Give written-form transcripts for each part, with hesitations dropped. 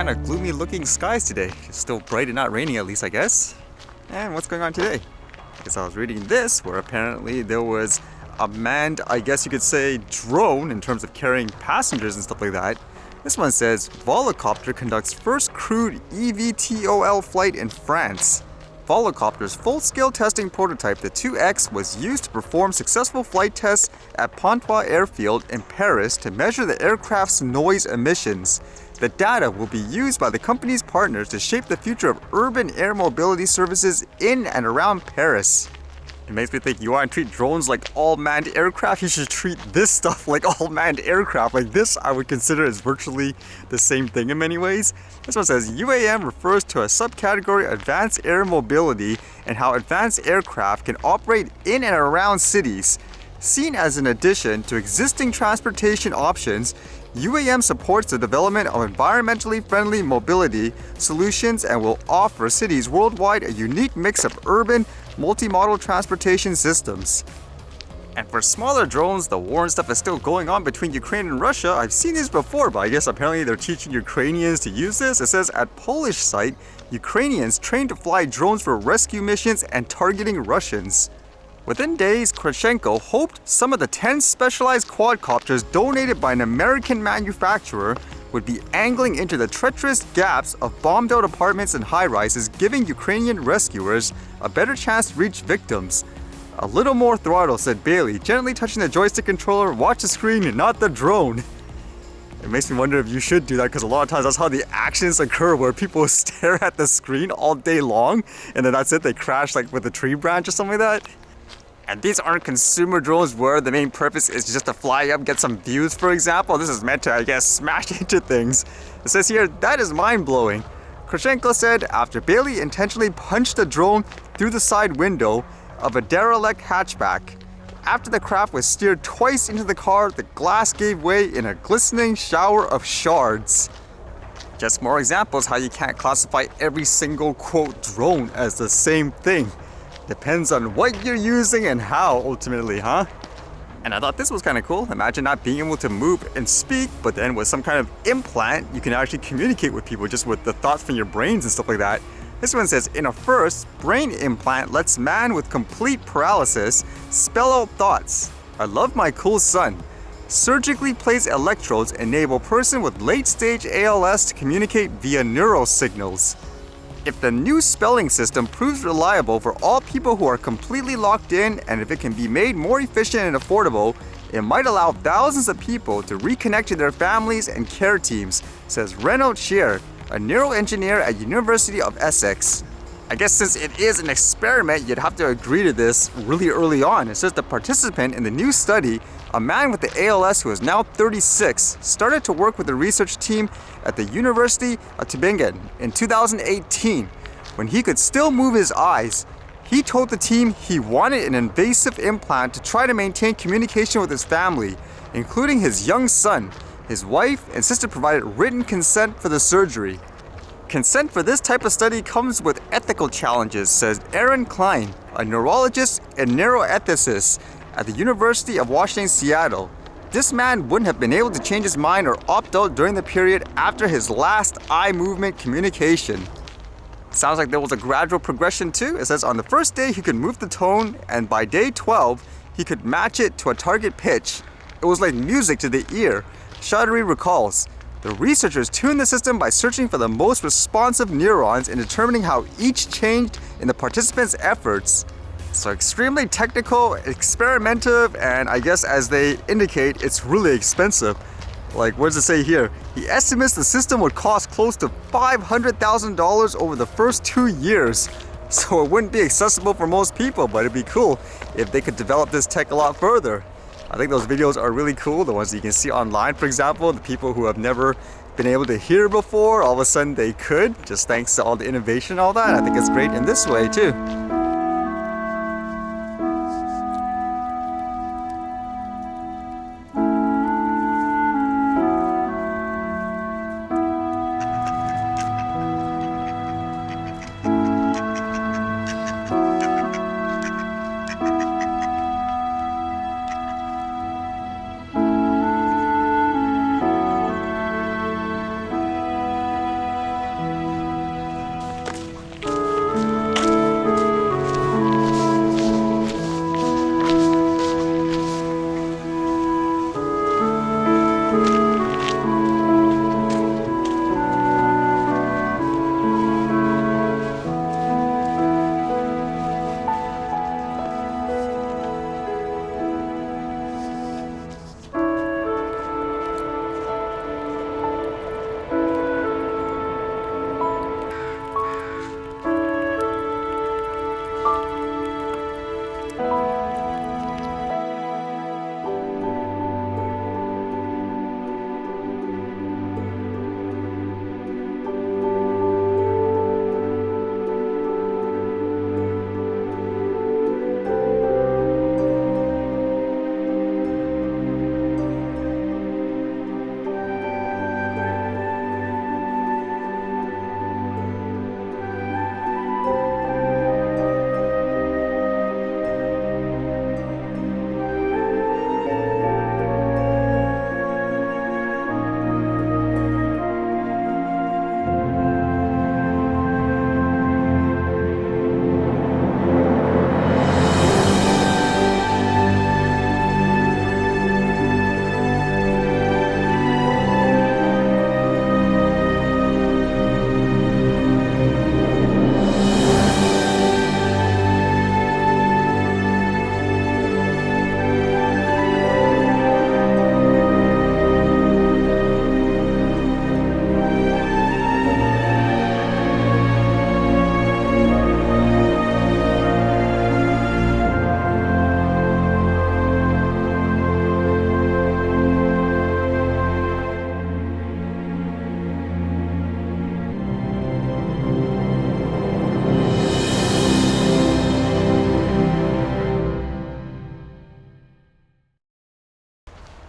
kind of gloomy looking skies today. It's still bright and not raining, at least, I guess. And what's going on today? I guess I was reading this where apparently there was a manned, I guess you could say, drone in terms of carrying passengers and stuff like that. This one says Volocopter conducts first crewed eVTOL flight in France. Volocopter's full-scale testing prototype, the 2X, was used to perform successful flight tests at Pontoise Airfield in Paris to measure the aircraft's noise emissions. The data will be used by the company's partners to shape the future of urban air mobility services in and around Paris. It makes me think, you want to treat drones like all-manned aircraft? You should treat this stuff like all-manned aircraft. Like this, I would consider is virtually the same thing in many ways. This one says, UAM refers to a subcategory advanced air mobility and how advanced aircraft can operate in and around cities. Seen as an addition to existing transportation options, UAM supports the development of environmentally friendly mobility solutions and will offer cities worldwide a unique mix of urban, multimodal transportation systems. And for smaller drones, the war and stuff is still going on between Ukraine and Russia. I've seen this before, but I guess apparently they're teaching Ukrainians to use this. It says at Polish site, Ukrainians trained to fly drones for rescue missions and targeting Russians. Within days, Krashenko hoped some of the 10 specialized quadcopters donated by an American manufacturer would be angling into the treacherous gaps of bombed-out apartments and high-rises, giving Ukrainian rescuers a better chance to reach victims. A little more throttle, said Bailey, gently touching the joystick controller. Watch the screen, not the drone. It makes me wonder if you should do that, because a lot of times that's how the accidents occur, where people stare at the screen all day long, and then that's it, they crash like with a tree branch or something like that. And these aren't consumer drones where the main purpose is just to fly up, get some views, for example. This is meant to, I guess, smash into things. It says here, that is mind-blowing. Krashenko said after Bailey intentionally punched the drone through the side window of a derelict hatchback. After the craft was steered twice into the car, the glass gave way in a glistening shower of shards. Just more examples how you can't classify every single, quote, drone as the same thing. Depends on what you're using and how, ultimately, huh? And I thought this was kind of cool. Imagine not being able to move and speak, but then with some kind of implant, you can actually communicate with people just with the thoughts from your brains and stuff like that. This one says, in a first, brain implant lets man with complete paralysis spell out thoughts. I love my cool son. Surgically placed electrodes enable person with late-stage ALS to communicate via neural signals. If the new spelling system proves reliable for all people who are completely locked in, and if it can be made more efficient and affordable, it might allow thousands of people to reconnect to their families and care teams, says Renaud Scheer, a neuroengineer at University of Essex. I guess since it is an experiment, you'd have to agree to this really early on. It says the participant in the new study, a man with the ALS who is now 36, started to work with the research team at the University of Tübingen in 2018. When he could still move his eyes, he told the team he wanted an invasive implant to try to maintain communication with his family, including his young son. His wife and sister provided written consent for the surgery. Consent for this type of study comes with ethical challenges, says Aaron Klein, a neurologist and neuroethicist at the University of Washington, Seattle. This man wouldn't have been able to change his mind or opt out during the period after his last eye movement communication. Sounds like there was a gradual progression too. It says on the first day he could move the tone, and by day 12 he could match it to a target pitch. It was like music to the ear, Chaudhry recalls. The researchers tuned the system by searching for the most responsive neurons and determining how each changed in the participants' efforts. So extremely technical, experimental, and I guess as they indicate, it's really expensive. Like, what does it say here? He estimates the system would cost close to $500,000 over the first 2 years. So it wouldn't be accessible for most people, but it'd be cool if they could develop this tech a lot further. I think those videos are really cool, the ones that you can see online, for example, the people who have never been able to hear before, all of a sudden they could, just thanks to all the innovation and all that. I think it's great in this way too.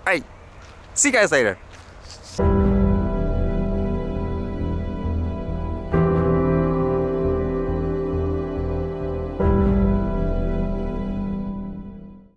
Alright, see you guys later.